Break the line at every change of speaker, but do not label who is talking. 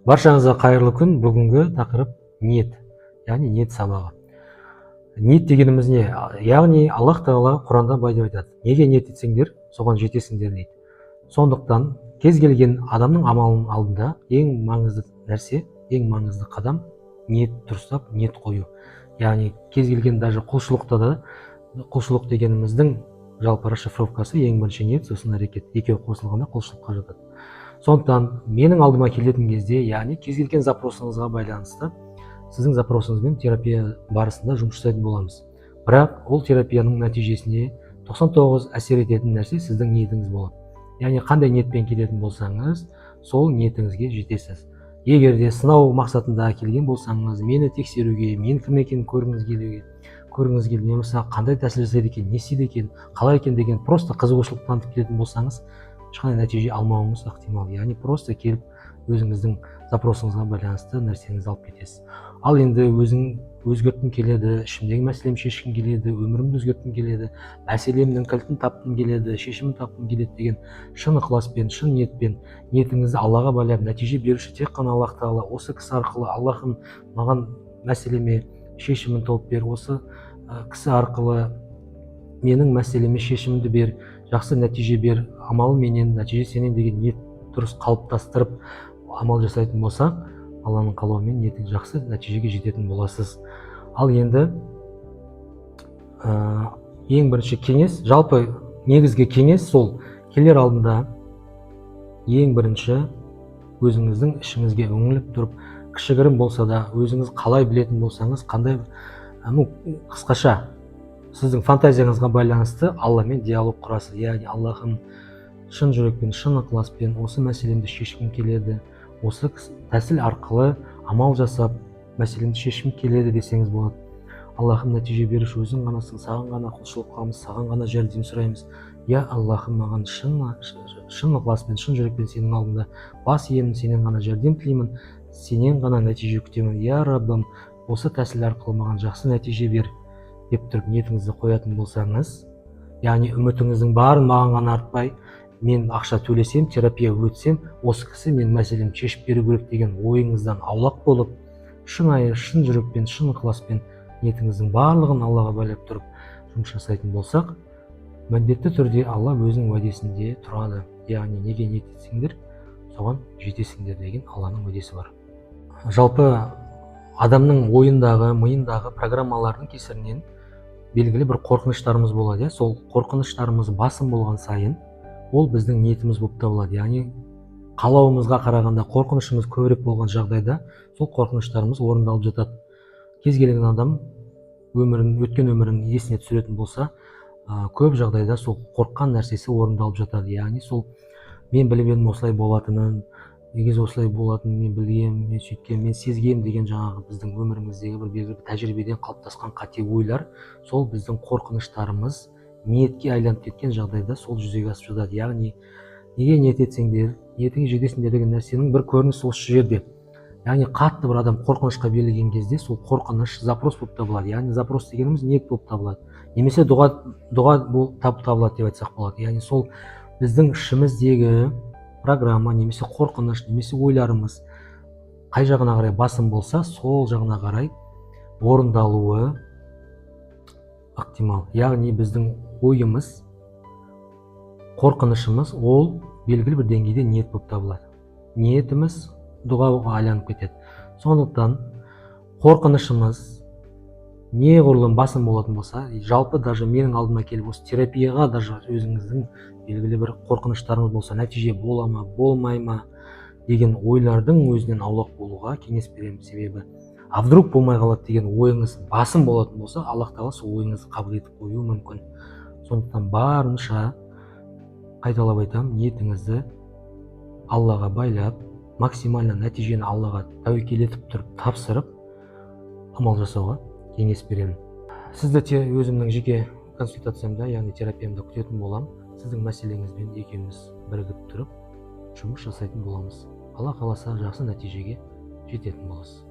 Баршаңызға қайырлы күн. Бүгінгі тақырып ниет, яғни ниет сабағы. Ниет дегеніміз не? Яғни Аллах Тағала Құранда былай деп айтады: неге ниет етсеңдер, соған жетесіңдер дейді. Сондықтан кез келген адамның амалының алдында ең маңызды нәрсе, ең маңызды қадам ниет дұрыстап, ниет қою. Яғни кез келген даже құлшылықта да, құлшылық дегеніміздің жалпы расшифровкасы ең бірінші ниет, сосын әрекет. Екеуі қосылғанда құлшылыққа жатады. Сондықтан менің алдыма келетін кезде, яғни кез келген запросыңызға байланысты сіздің запросыңызбен терапия барысында жұмыс жасайтын боламыз. Бірақ ол терапияның нәтижесіне 99 әсер ететін нәрсе сіздің ниетіңіз болады. Яғни қандай ниетпен келетін болсаңыз, сол ниетіңізге жетесіз. Егер де сынау мақсатында келген болсаңыз, мені тексеруге, мен кім екенін көргіңіз келмесе, қандай тәсіл жасайды екен, не істейді екен, қалай екен деген просто қызығушылық танытып келетін болсаңыз, ешқандай нәтиже алмауыңыз ықтимал. Яғни просто келіп өзіңіздің запросыңызға байланысты нәрсеңізді алып кетесіз. Ал енді өзің өзгерткім келеді, ішімдегі мәселемді шешкім келеді, өмірімді өзгерткім келеді, мәселемнің кілтін тапқым келеді, шешімін тапқым келеді деген шын ықыласпен, шын ниетпен ниетіңізді Аллаға байлап, нәтиже беруші тек қана Аллах Тағала, осы кісі арқылы Аллахым маған мәселеме шешімін тауып бер, осы кісі арқылы менің мәселеме шешімді бер, жақсы нәтиже бер, амал менен, нәтиже сенен деген ниет дұрыс қалыптастырып амал жасайтын болсақ, Алланың қалауымен ниетіңіз жақсы нәтижеге жететін боласыз. Ал енді ең бірінші кеңес, жалпы негізгі кеңес сол: келер алдында ең бірінші өзіңіздің ішіңізге үңіліп тұрып, кішігірім болса да өзіңіз қалай білетін болсаңыз, қандай қысқаша сіздің фантазияңызға байланысты Алламен диалог құрасыз. Яғни Аллахым, шын жүрекпен, шын ықыласпен осы мәселемді шешкім келеді, осы тәсіл арқылы амал жасап мәселемді шешкім келеді десеңіз болады. Аллахым, нәтиже беруші өзің ғанасың, саған ғана құлшылық қыламыз, саған ғана жәрдем сұраймыз. Я Аллахым, маған шын ықыласпен, шын жүрекпен сенің алдында бас иемін, сенен ғана жәрдем тілеймін, сенен ғана нәтиже күтемін. Я Раббым, осы тәсіл арқылы маған жақсы нәтиже бер деп тұрып ниетіңізді қоятын болсаңыз, яғни үмітіңіздің барын маған ғана артпай, мен ақша төлесем, терапия өтсем, осы кісі менің мәселемді шешіп беру керек деген ойыңыздан аулақ болып, шынайы, шын жүрекпен, шын ықыласпен ниетіңіздің барлығын Аллаға байлап тұрып жұмыс жасайтын болсақ, міндетті түрде Алла өзінің уәдесінде тұрады. Яғни неге ниет етсеңдер, соған жетесіңдер деген Алланың уәдесі бар. Жалпы адамның ойындағы, миындағы программалардың кесірінен белгілі бір қорқыныштарымыз болады. Сол қорқыныштарымыз басым болған сайын, ол біздің ниетіміз болып табылады. Яғни қалауымызға қарағанда қорқынышымыз көбірек болған жағдайда сол қорқыныштарымыз орындалып жатады. Кез келген адам өткен өмірін есіне түсіретін болса, көп жағдайда сол қорыққан нәрсесі орындалып жатады. Яғни сол мен біліп едім осылай болатынын, негізі осылай болатынын мен білгем, мен сөйткем, мен сезгем деген жаңағы біздің өміріміздегі бір белгілі бір тәжірибеден қалыптасқан қате ойлар, сол біздің қорқыныштарымыз ниетке айланып кеткен жағдайда сол жүзеге асып жатады. Яғни неге ниет етсеңдер, ниетіңе жетесіңдер деген нәрсенің бір көрінісі осы жерде. Яғни қатты бір адам қорқынышқа берілген кезде сол қорқыныш запрос болып табылады. Яғни запрос дегеніміз ниет болып табылады. Немесе дұға болып табылады деп айтсақ болады. Яғни сол біздің ішіміздегі программа, немесе қорқыныш, немесе ойларымыз қай жағына қарай басым болса, сол жағына қарай орындалуы ықтимал. Яғни біздің ойымыз, қорқынышымыз ол белгілі бір деңгейде ниет болып табылады. Ниетіміз дұғаға айланып кетеді. Сондықтан қорқынышымыз неғұрлым басым болатын болса, жалпы даже менің алдыма келіп осы терапияға даже өзіңіздің белгілі бір қорқыныштарыңыз болса, нәтиже бола ма, болмай ма деген ойлардың өзінен аулақ болуға кеңес беремін. Себебі вдруг болмай қалады деген ойыңыз басым болатын болса, Аллах Тағала сол ойыңызды қабыл етіп қоюы мүмкін. Сондықтан барынша қайталап айтамын, ниетіңізді Аллаға байлап, максимально нәтижені Аллаға тәуекел етіп тұрып тапсырып амал жасауға кеңес беремін. Сізді өзімнің жеке консультациямда, яғни терапиямда күтетін боламын. Сіздің мәселеңізбен екеуміз бірігіп тұрып жұмыс жасайтын боламыз. Алла қаласа жақсы нәтижеге жететін боласыз.